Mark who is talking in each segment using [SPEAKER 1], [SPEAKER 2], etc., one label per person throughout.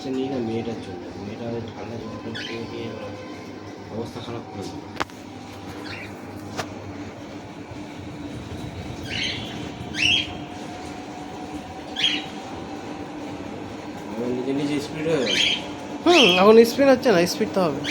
[SPEAKER 1] জিনিসটা নিই না মেয়েটার জন্য, মেয়েটা ওই ঠান্ডা জল খেয়ে গিয়ে অবস্থা খারাপ করে দিল। আমার নিজে নিজে স্পিড হয়ে গেল।
[SPEAKER 2] এখন স্পিড হচ্ছে না, স্পিড তো হবে।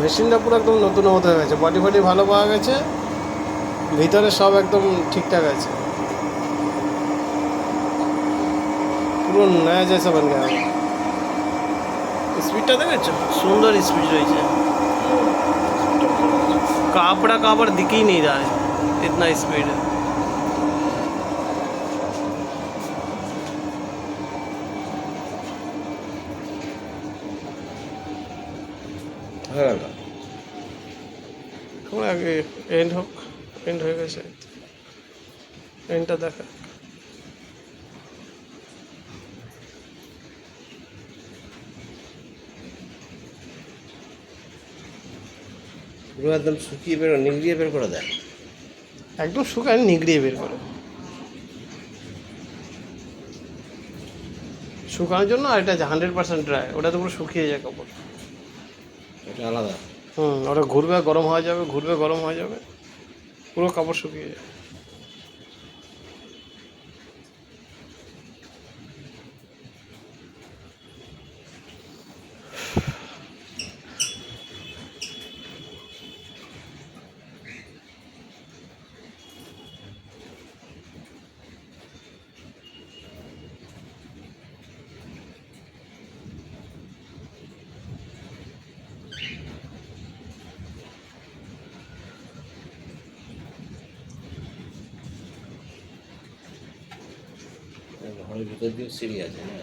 [SPEAKER 2] মেশিনটা পুরো একদম নতুন মতো হয়ে গেছে, বডি ফডি ভালো পাওয়া গেছে, ভিতরে সব একদম ঠিকঠাক আছে, পুরো নয়া জैसा बन गया। স্পিডটা দেখেছো, সুন্দর স্পিড রয়েছে, कापड़ा कापड़ दिख ही नहीं रहा है, इतना स्पीड है।
[SPEAKER 1] হয়ে গেল।
[SPEAKER 2] এখন আগে এন্ড হোক, এন্ড হয়ে গেছে, এন্ডটা দেখা।
[SPEAKER 1] পুরো একদম শুকিয়ে বেরো, নিগড়িয়ে বের করে দেয়।
[SPEAKER 2] একদম শুকায় নিগড়িয়ে বের করে শুকানোর জন্য, আর এটা 100% ড্রাই, ওটা তো পুরো শুকিয়ে যায় কাপড়।
[SPEAKER 1] এটা আলাদা।
[SPEAKER 2] ওটা ঘুরবে গরম হয়ে যাবে, ঘুরবে গরম হয়ে যাবে, পুরো কাপড় শুকিয়ে যায়।
[SPEAKER 1] ঘরের ভিতর দিয়ে সিঁড়ি আছে না।